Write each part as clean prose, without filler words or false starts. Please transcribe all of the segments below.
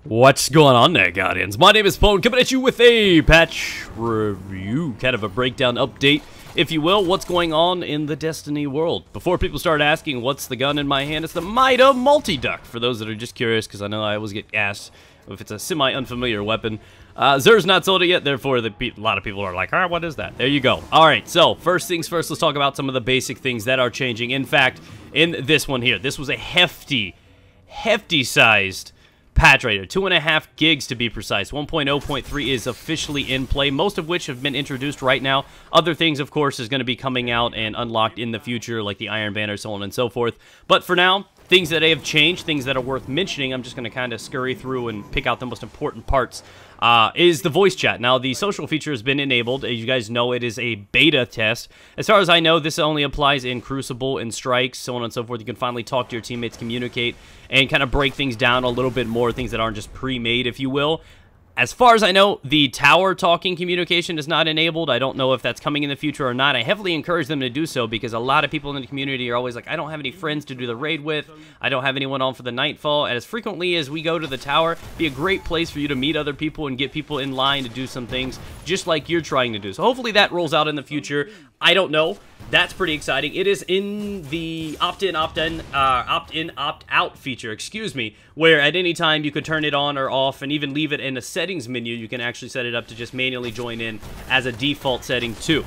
What's going on there, Guardians? My name is Pone, coming at you with a patch review, kind of a breakdown update, if you will, what's going on in the Destiny world. Before people start asking what's the gun in my hand, it's the Mida multi-duck, for those that are just curious, because I know I always get asked if it's a semi-unfamiliar weapon. Zer's not sold it yet, therefore a lot of people are like, ah, what is that? There you go. Alright, so first things first, let's talk about some of the basic things that are changing. In fact, in this one here, this was a hefty sized patch right here, 2.5 gigs to be precise. 1.0.3 is officially in play, most of which have been introduced right now. Other things, of course, is going to be coming out and unlocked in the future, like the Iron Banner, so on and so forth. But for now, things that have changed, things that are worth mentioning, I'm just going to kind of scurry through and pick out the most important parts, is the voice chat. Now, the social feature has been enabled. As you guys know, it is a beta test. As far as I know, this only applies in Crucible and Strikes, so on and so forth. You can finally talk to your teammates, communicate, and kind of break things down a little bit more, things that aren't just pre-made, if you will. As far as I know, the tower talking communication is not enabled. I don't know if that's coming in the future or not. I heavily encourage them to do so because a lot of people in the community are always like, I don't have any friends to do the raid with. I don't have anyone on for the Nightfall. And as frequently as we go to the tower, be a great place for you to meet other people and get people in line to do some things just like you're trying to do. So hopefully that rolls out in the future. I don't know. That's pretty exciting. It is in the opt-in, opt-out feature, excuse me, where at any time you could turn it on or off and even leave it in a settings menu. You can actually set it up to just manually join in as a default setting too.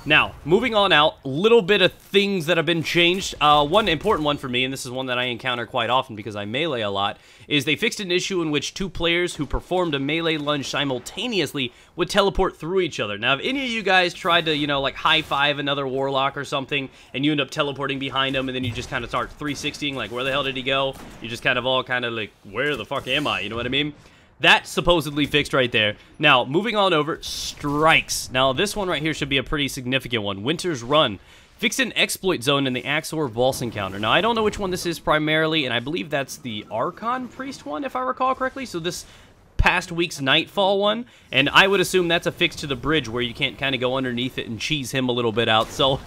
Now, moving on out, a little bit of things that have been changed. One important one for me, and this is one that I encounter quite often because I melee a lot, is they fixed an issue in which two players who performed a melee lunge simultaneously would teleport through each other. Now, if any of you guys tried to, you know, like high-five another warlock or something, and you end up teleporting behind them, and then you just kind of start 360ing, like, where the hell did he go? You just kind of all kind of like, where the fuck am I? You know what I mean? That's supposedly fixed right there. Now, moving on over, Strikes. Now, this one right here should be a pretty significant one. Winter's Run. Fixed an exploit zone in the Axor boss encounter. Now, I don't know which one this is primarily, and I believe that's the Archon Priest one, if I recall correctly. So this past week's Nightfall one, and I would assume that's a fix to the bridge where you can't kind of go underneath it and cheese him a little bit out. So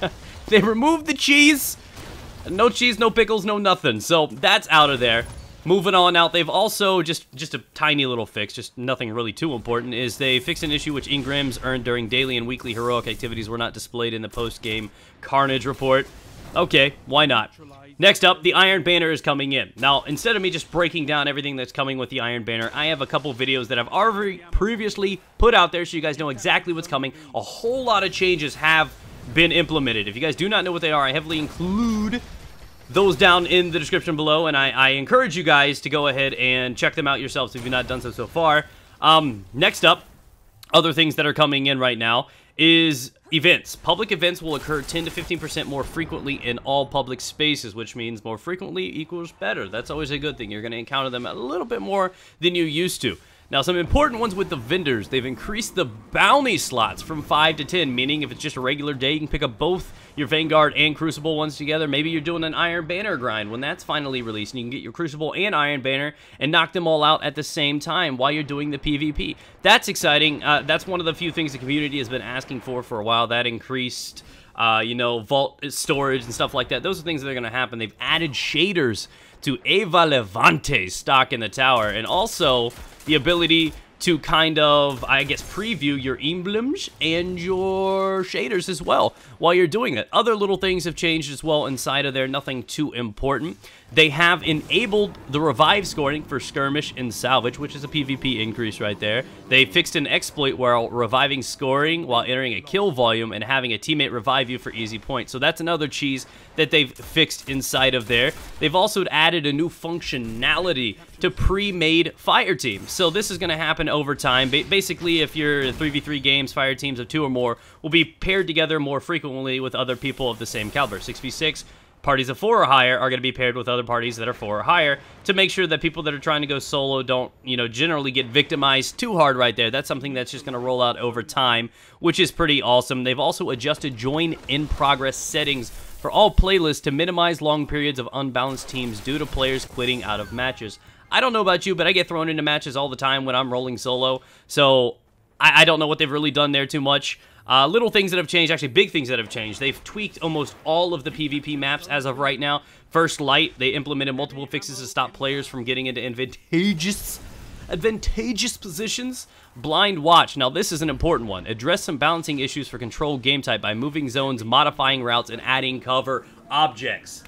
they removed the cheese. No cheese, no pickles, no nothing. So that's out of there. Moving on out, they've also, just a tiny little fix, just nothing really too important, is they fixed an issue which engrams earned during daily and weekly heroic activities were not displayed in the post-game Carnage report. Okay, why not? Next up, the Iron Banner is coming in. Now, instead of me just breaking down everything that's coming with the Iron Banner, I have a couple videos that I've already previously put out there so you guys know exactly what's coming. A whole lot of changes have been implemented. If you guys do not know what they are, I heavily include those down in the description below, and I encourage you guys to go ahead and check them out yourselves if you've not done so far. Next up, other things that are coming in right now is events. Public events will occur 10 to 15% more frequently in all public spaces, which means more frequently equals better. That's always a good thing. You're going to encounter them a little bit more than you used to. Now, some important ones with the vendors. They've increased the bounty slots from 5 to 10, meaning if it's just a regular day, you can pick up both your Vanguard and Crucible ones together. Maybe you're doing an Iron Banner grind when that's finally released, and you can get your Crucible and Iron Banner and knock them all out at the same time while you're doing the PvP. That's exciting. That's one of the few things the community has been asking for a while. That increased, you know, vault storage and stuff like that. Those are things that are going to happen. They've added shaders to Eva Levante's stock in the tower, and also the ability to kind of, I guess, preview your emblems and your shaders as well while you're doing it. Other little things have changed as well inside of there, nothing too important. They have enabled the revive scoring for Skirmish and Salvage, which is a PvP increase right there. They fixed an exploit while reviving scoring while entering a kill volume and having a teammate revive you for easy points. So that's another cheese that they've fixed inside of there. They've also added a new functionality to pre-made fire teams. So this is going to happen over time. Basically, if you're 3v3 games, fire teams of 2 or more will be paired together more frequently with other people of the same caliber. 6v6 parties of 4 or higher are going to be paired with other parties that are 4 or higher to make sure that people that are trying to go solo don't, you know, generally get victimized too hard right there. That's something that's just going to roll out over time, which is pretty awesome. They've also adjusted join in progress settings for all playlists to minimize long periods of unbalanced teams due to players quitting out of matches. I don't know about you, but I get thrown into matches all the time when I'm rolling solo, so I don't know what they've really done there too much. Little things that have changed, actually big things that have changed. They've tweaked almost all of the PvP maps as of right now. First Light, they implemented multiple fixes to stop players from getting into advantageous advantageous positions. Blind watch. Now this is an important one. Address some balancing issues for control game type by moving zones, modifying routes, and adding cover objects.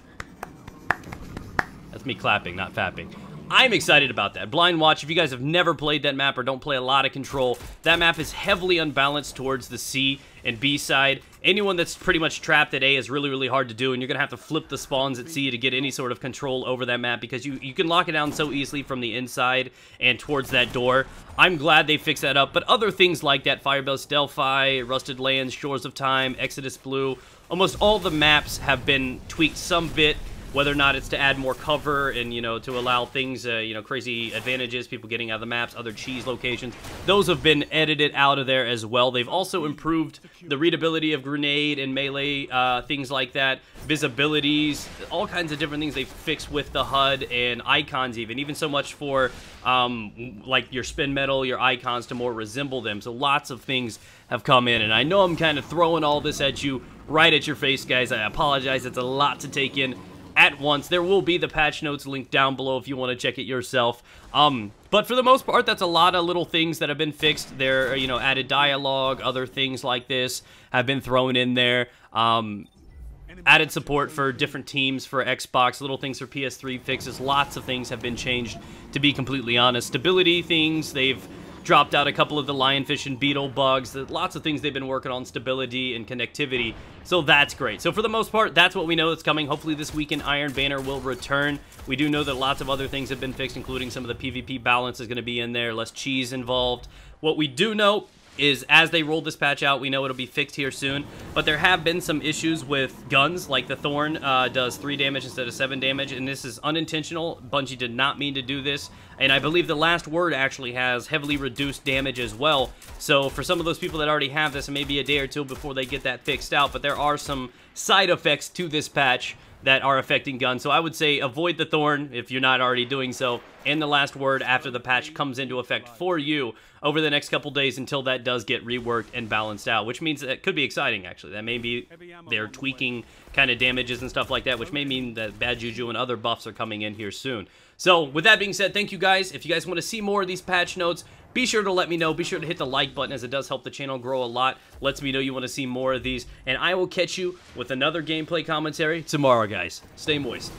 That's me clapping, not fapping. I'm excited about that. Blind Watch, if you guys have never played that map or don't play a lot of control, that map is heavily unbalanced towards the C and B side. Anyone that's pretty much trapped at A is really, really hard to do, and you're going to have to flip the spawns at C to get any sort of control over that map because you can lock it down so easily from the inside and towards that door. I'm glad they fixed that up, but other things like that, Firebase Delphi, Rusted Lands, Shores of Time, Exodus Blue, almost all the maps have been tweaked some bit, whether or not it's to add more cover and, you know, to allow things, you know, crazy advantages, people getting out of the maps, other cheese locations. Those have been edited out of there as well. They've also improved the readability of grenade and melee, things like that, visibilities, all kinds of different things they've fixed with the HUD and icons even so much for, like, your spin metal, your icons to more resemble them. So lots of things have come in, and I know I'm kind of throwing all this at you right at your face, guys. I apologize. It's a lot to take in at once. There will be the patch notes linked down below if you want to check it yourself. But for the most part, that's a lot of little things that have been fixed. There, you know, added dialogue, other things like this have been thrown in there. Added support for different teams for Xbox, little things for PS3 fixes. Lots of things have been changed, to be completely honest. Stability things, they've dropped out a couple of the lionfish and beetle bugs. Lots of things they've been working on, stability and connectivity, so that's great. So for the most part, that's what we know that's coming. Hopefully this weekend Iron Banner will return. We do know that lots of other things have been fixed, including some of the PvP balance is going to be in there, less cheese involved. What we do know is as they roll this patch out, we know it'll be fixed here soon, but there have been some issues with guns, like the Thorn does 3 damage instead of 7 damage, and this is unintentional. Bungie did not mean to do this, and I believe the Last Word actually has heavily reduced damage as well, so for some of those people that already have this, it may be a day or two before they get that fixed out, but there are some side effects to this patch that are affecting guns, so I would say avoid the Thorn if you're not already doing so, and the Last Word after the patch comes into effect for you over the next couple days until that does get reworked and balanced out, which means that could be exciting, actually. That may be they're tweaking kind of damages and stuff like that, which may mean that Bad Juju and other buffs are coming in here soon. So, with that being said, thank you guys. If you guys want to see more of these patch notes, be sure to let me know. Be sure to hit the like button, as it does help the channel grow a lot. Lets me know you want to see more of these. And I will catch you with another gameplay commentary tomorrow, guys. Stay moist.